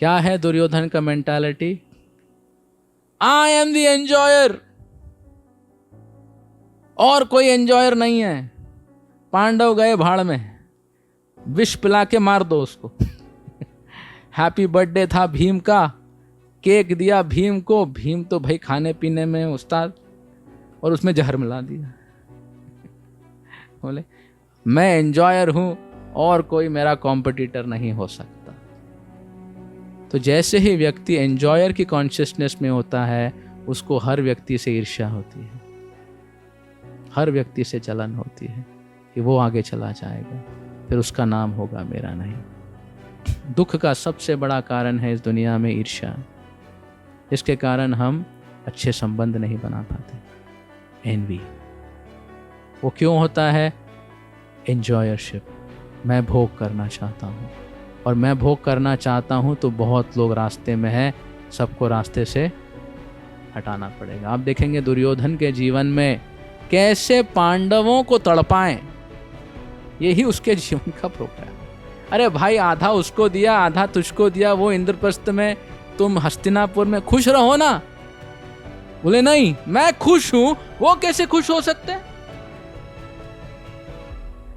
क्या है दुर्योधन का mentality? I am the enjoyer, और कोई एंजॉयर नहीं है। पांडव गए भाड़ में, विष पिला के मार दो उसको। हैप्पी बर्थडे था भीम का, केक दिया भीम को, भीम तो भाई खाने पीने में उस्ताद, और उसमें जहर मिला दिया। बोले मैं एंजॉयर हूं और कोई मेरा कॉम्पिटिटर नहीं हो सकता। तो जैसे ही व्यक्ति एंजॉयर की कॉन्शियसनेस में होता है, उसको हर व्यक्ति से ईर्ष्या होती है, हर व्यक्ति से जलन होती है कि वो आगे चला जाएगा, फिर उसका नाम होगा, मेरा नहीं। दुख का सबसे बड़ा कारण है इस दुनिया में ईर्ष्या। इसके कारण हम अच्छे संबंध नहीं बना पाते। एनवी, वो क्यों होता है? एंजॉयरशिप। मैं भोग करना चाहता हूँ, और मैं भोग करना चाहता हूँ तो बहुत लोग रास्ते में हैं, सबको रास्ते से हटाना पड़ेगा। आप देखेंगे दुर्योधन के जीवन में कैसे पांडवों को तड़पाएं, यही उसके जीवन का प्रोग्राम। अरे भाई, आधा उसको दिया, आधा तुझको दिया, वो इंद्रप्रस्थ में, तुम हस्तिनापुर में खुश रहो ना। बोले नहीं, मैं खुश हूं। वो कैसे खुश हो सकते?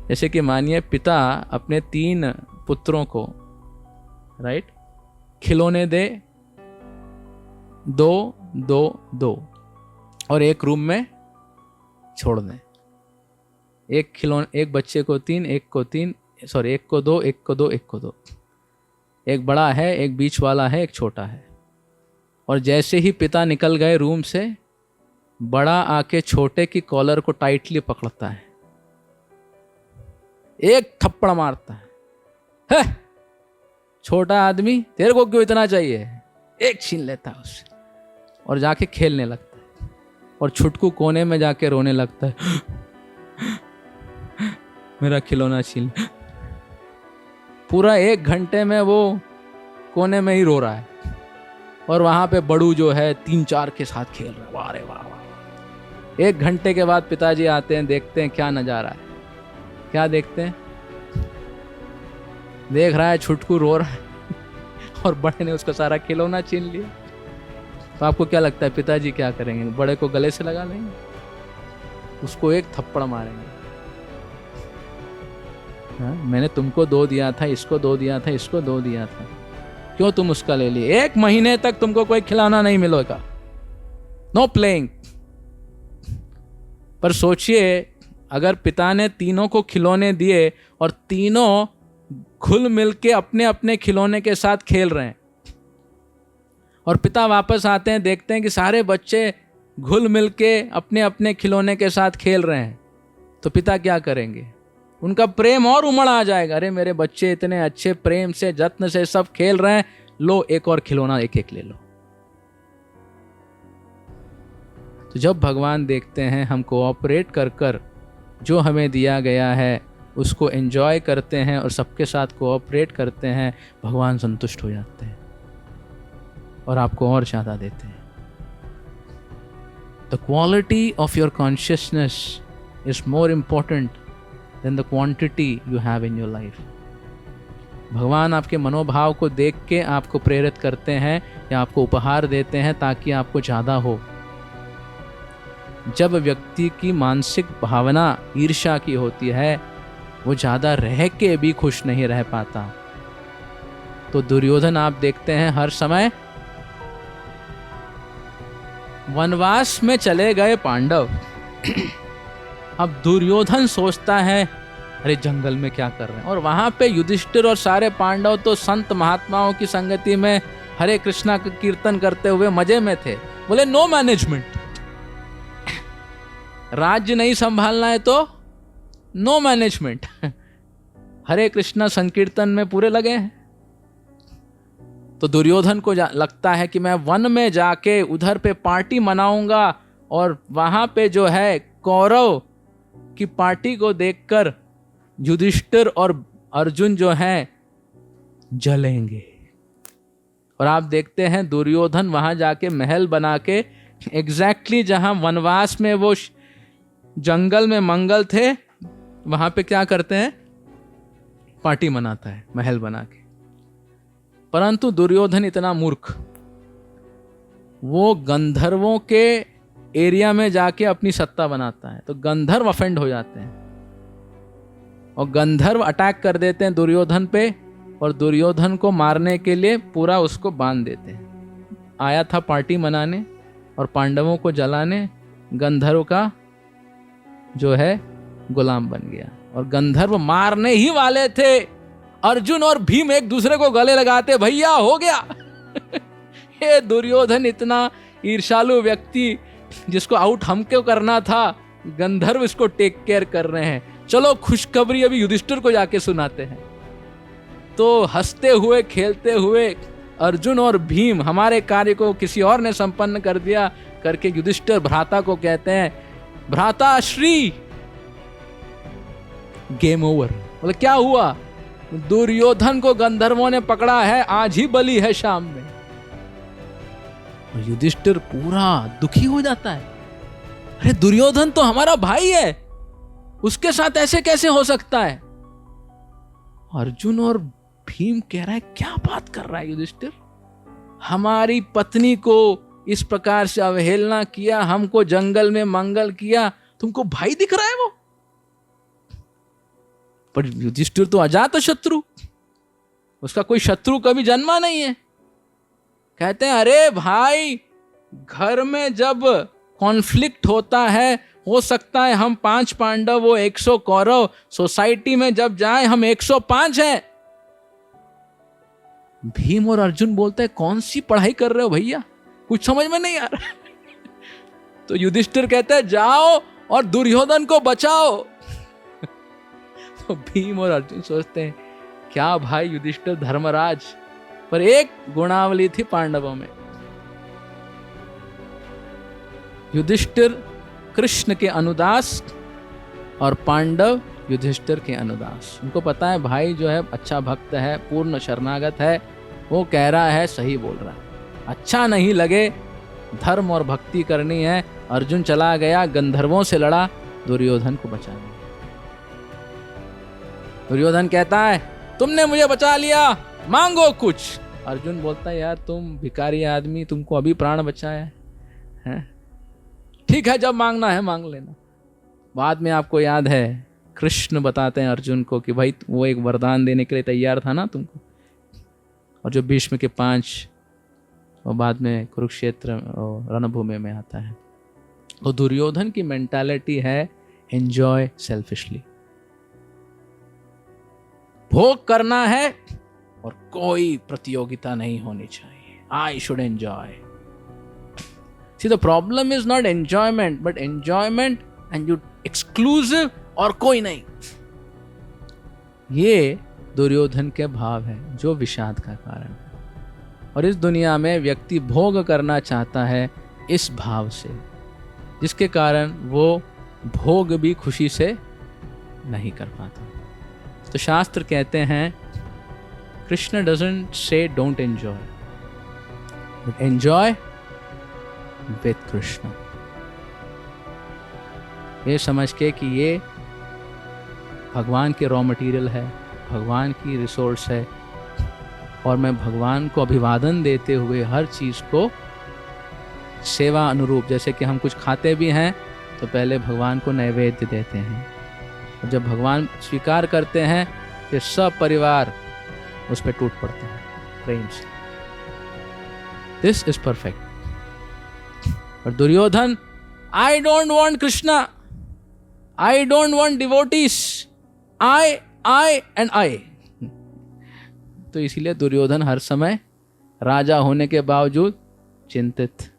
जैसे कि मानिए पिता अपने 3 पुत्रों को, राइट, खिलौने दे, 2 2 2, और एक रूम में छोड़ दें। एक बच्चे को 3, एक को 3, सॉरी, एक को 2, एक को 2, एक को 2। एक बड़ा है, एक बीच वाला है, एक छोटा है। और जैसे ही पिता निकल गए रूम से, बड़ा आके छोटे की कॉलर को टाइटली पकड़ता है, एक थप्पड़ मारता है, छोटा आदमी तेरे को क्यों इतना चाहिए, एक छीन लेता है उससे, और जाके खेलने लगता है। और छुटकू कोने में जाके रोने लगता है, मेरा खिलौना छीन। पूरा 1 घंटे में वो कोने में ही रो रहा है, और वहां पे बड़ू जो है 3-4 के साथ खेल रहा है। वाह रे वाह वाह। 1 घंटे के बाद पिताजी आते हैं, देखते हैं क्या नजारा है। क्या देखते हैं? देख रहा है छुटकू रो रहा है और बड़े ने उसका सारा खिलौना छीन लिया। तो आपको क्या लगता है पिताजी क्या करेंगे? बड़े को गले से लगा लेंगे, उसको एक थप्पड़ मारेंगे। हाँ, मैंने तुमको 2 दिया था, इसको 2 दिया था, इसको 2 दिया था, क्यों तुम उसका ले लिए? 1 महीने तक तुमको कोई खिलौना नहीं मिलेगा, नो प्लेइंग। पर सोचिए, अगर पिता ने तीनों को खिलौने दिए और तीनों घुल मिल के अपने अपने खिलौने के साथ खेल रहे हैं, और पिता वापस आते हैं, देखते हैं कि सारे बच्चे घुल मिल के अपने अपने खिलौने के साथ खेल रहे हैं, तो पिता क्या करेंगे? उनका प्रेम और उमड़ आ जाएगा। अरे मेरे बच्चे इतने अच्छे प्रेम से, जत्न से सब खेल रहे हैं, लो एक और खिलौना एक एक ले लो। तो जब भगवान देखते हैं हम कोऑपरेट कर कर जो हमें दिया गया है उसको एंजॉय करते हैं और सबके साथ कोऑपरेट करते हैं, भगवान संतुष्ट हो जाते हैं और आपको और ज़्यादा देते हैं। The quality of your consciousness is more important then the quantity you have in your life. भगवान आपके मनोभाव को देख के आपको प्रेरित करते हैं या आपको उपहार देते हैं ताकि आपको ज़्यादा हो। जब व्यक्ति की मानसिक भावना ईर्ष्या की होती है, वो ज़्यादा रह के भी खुश नहीं रह पाता। तो दुर्योधन आप देखते हैं हर समय वनवास में चले गए पांडव। अब दुर्योधन सोचता है अरे जंगल में क्या कर रहे हैं, और वहां पे युधिष्ठिर और सारे पांडव तो संत महात्माओं की संगति में हरे कृष्णा का कीर्तन करते हुए मजे में थे। बोले नो मैनेजमेंट, राज्य नहीं संभालना है तो नो मैनेजमेंट। हरे कृष्णा संकीर्तन में पूरे लगे हैं। तो दुर्योधन को लगता है कि मैं वन में जाके उधर पे पार्टी मनाऊंगा और वहां पे जो है कौरव की पार्टी को देखकर युधिष्ठिर और अर्जुन जो हैं जलेंगे। और आप देखते हैं दुर्योधन वहां जाके महल बना के एग्जैक्टली जहां वनवास में वो जंगल में मंगल थे वहां पे क्या करते हैं, पार्टी मनाता है महल बना के। परंतु दुर्योधन इतना मूर्ख, वो गंधर्वों के एरिया में जाके अपनी सत्ता बनाता है, तो गंधर्व अफेंड हो जाते हैं और गंधर्व अटैक कर देते हैं दुर्योधन पे, और दुर्योधन को मारने के लिए पूरा उसको बांध देते हैं। आया था पार्टी मनाने और पांडवों को जलाने, गंधर्व का जो है गुलाम बन गया, और गंधर्व मारने ही वाले थे। अर्जुन और भीम एक दूसरे को गले लगाते, भैया हो गया। ये दुर्योधन इतना ईर्ष्यालु व्यक्ति, जिसको आउट हमको करना था, गंधर्व इसको टेक केयर कर रहे हैं। चलो खुशखबरी अभी युधिष्ठिर को जाके सुनाते हैं। तो हंसते हुए खेलते हुए अर्जुन और भीम, हमारे कार्य को किसी और ने संपन्न कर दिया करके युधिष्ठिर भ्राता को कहते हैं, भ्राता श्री, गेम ओवर। बोले क्या हुआ? दुर्योधन को गंधर्वों ने पकड़ा है, आज ही बलि है शाम में। और युधिष्ठिर पूरा दुखी हो जाता है, अरे दुर्योधन तो हमारा भाई है, उसके साथ ऐसे कैसे हो सकता है? अर्जुन और भीम कह रहा है, क्या बात कर रहा है युधिष्ठिर, हमारी पत्नी को इस प्रकार से अवहेलना किया, हमको जंगल में मंगल किया, तुमको भाई दिख रहा है वो? पर युधिष्ठिर तो अजात शत्रु, उसका कोई शत्रु कभी जन्मा नहीं है। कहते हैं, अरे भाई, घर में जब कॉन्फ्लिक्ट होता है, हो सकता है हम 5 पांडव, वो 100 कौरव, सोसाइटी में जब जाए हम 105 हैं। भीम और अर्जुन बोलते हैं, कौन सी पढ़ाई कर रहे हो भैया, कुछ समझ में नहीं आ रहा। तो युधिष्ठिर कहते हैं, जाओ और दुर्योधन को बचाओ। तो भीम और अर्जुन सोचते हैं, क्या भाई युधिष्ठिर धर्मराज, पर एक गुणावली थी पांडवों में, युधिष्ठिर कृष्ण के अनुदास और पांडव युधिष्ठिर के अनुदास। उनको पता है भाई जो है अच्छा भक्त है, पूर्ण शरणागत है, वो कह रहा है सही बोल रहा है, अच्छा नहीं लगे, धर्म और भक्ति करनी है। अर्जुन चला गया, गंधर्वों से लड़ा, दुर्योधन को बचा लिया। दुर्योधन कहता है, तुमने मुझे बचा लिया, मांगो कुछ। अर्जुन बोलता है, यार तुम भिखारी आदमी, तुमको अभी प्राण बचाया है, ठीक है जब मांगना है मांग लेना। बाद में आपको याद है, कृष्ण बताते हैं अर्जुन को कि भाई वो एक वरदान देने के लिए तैयार था ना तुमको, और जो भीष्म के 5 और बाद में कुरुक्षेत्र और रणभूमि में आता है। तो दुर्योधन की मेंटालिटी है एंजॉय सेल्फिशली, भोग करना है और कोई प्रतियोगिता नहीं होनी चाहिए, I should enjoy. See, the problem is not enjoyment, but enjoyment and you exclusive और कोई नहीं। ये दुर्योधन के भाव है जो विषाद का कारण है। और इस दुनिया में व्यक्ति भोग करना चाहता है इस भाव से, जिसके कारण वो भोग भी खुशी से नहीं कर पाता। तो शास्त्र कहते हैं, Krishna doesn't say don't enjoy, but enjoy with Krishna. ये समझ के कि ये भगवान के रॉ मटेरियल है, भगवान की रिसोर्स है, और मैं भगवान को अभिवादन देते हुए हर चीज़ को सेवा अनुरूप, जैसे कि हम कुछ खाते भी हैं तो पहले भगवान को नैवेद्य देते हैं, और जब भगवान स्वीकार करते हैं फिर सब परिवार उस पर टूट पड़ते हैं प्रेम से। This is perfect. और Duryodhan, I don't want Krishna, I don't want devotees, I and I. तो इसीलिए दुर्योधन हर समय राजा होने के बावजूद चिंतित,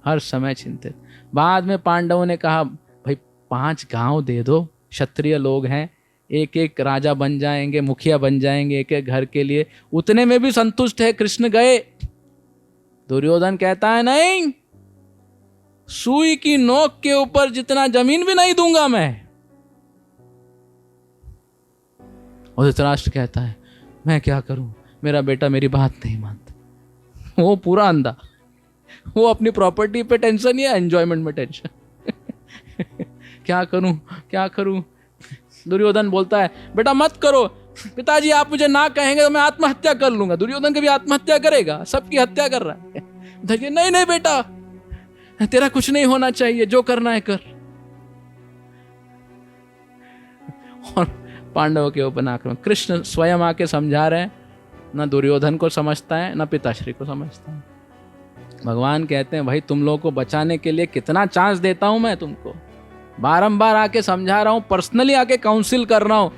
हर समय चिंतित। बाद में पांडवों ने कहा, भाई 5 गांव दे दो, क्षत्रिय लोग हैं, एक एक राजा बन जाएंगे, मुखिया बन जाएंगे एक एक घर के लिए, उतने में भी संतुष्ट है। कृष्ण गए। दुर्योधन कहता है, नहीं, सुई की नोक के ऊपर जितना जमीन भी नहीं दूंगा मैं। और धृतराष्ट्र कहता है, मैं क्या करूं, मेरा बेटा मेरी बात नहीं मानता। वो पूरा अंधा, वो अपनी प्रॉपर्टी पे टेंशन या एंजॉयमेंट में टेंशन। क्या करूं क्या करूं। दुर्योधन बोलता है, बेटा मत करो, पिताजी आप मुझे ना कहेंगे तो मैं आत्महत्या कर लूंगा। दुर्योधन कभी आत्महत्या करेगा? सबकी हत्या कर रहा है। देखिए नहीं नहीं बेटा, तेरा कुछ नहीं होना चाहिए, जो करना है कर। और पांडवों के ऊपर आक्रमण। कृष्ण स्वयं आके समझा रहे हैं, ना दुर्योधन को समझता है ना पिताश्री को समझता है। भगवान कहते हैं भाई तुम लोगों को बचाने के लिए कितना चांस देता हूं मैं तुमको, बारंबार आके समझा रहा हूं, पर्सनली आके काउंसिल कर रहा हूं,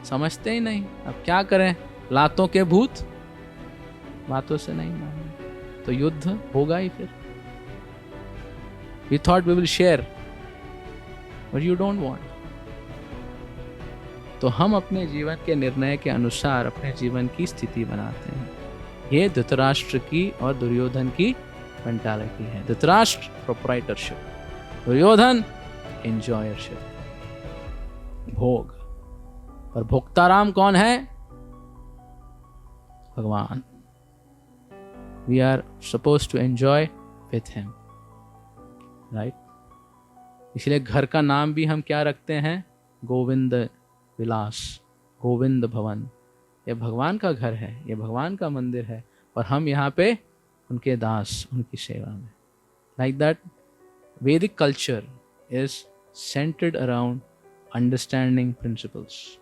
समझते ही नहीं। अब क्या करें, लातों के भूत बातों से नहीं माने, तो युद्ध होगा ही फिर। We thought we will share, but you don't want. तो हम अपने जीवन के निर्णय के अनुसार अपने जीवन की स्थिति बनाते हैं। ये धृतराष्ट्र की और दुर्योधन की मेंटालिटी है। धृतराष्ट्र प्रोप्राइटरशिप, दुर्योधन एंजॉयरशिप, भोग। पर भोक्ताराम कौन है? भगवान। We are supposed to enjoy with him, right? इसलिए घर का नाम भी हम क्या रखते हैं? गोविंद विलास, गोविंद भवन। ये भगवान का घर है, ये भगवान का मंदिर है, और हम यहाँ पे उनके दास, उनकी सेवा में। लाइक दैट वैदिक culture is centred around understanding principles.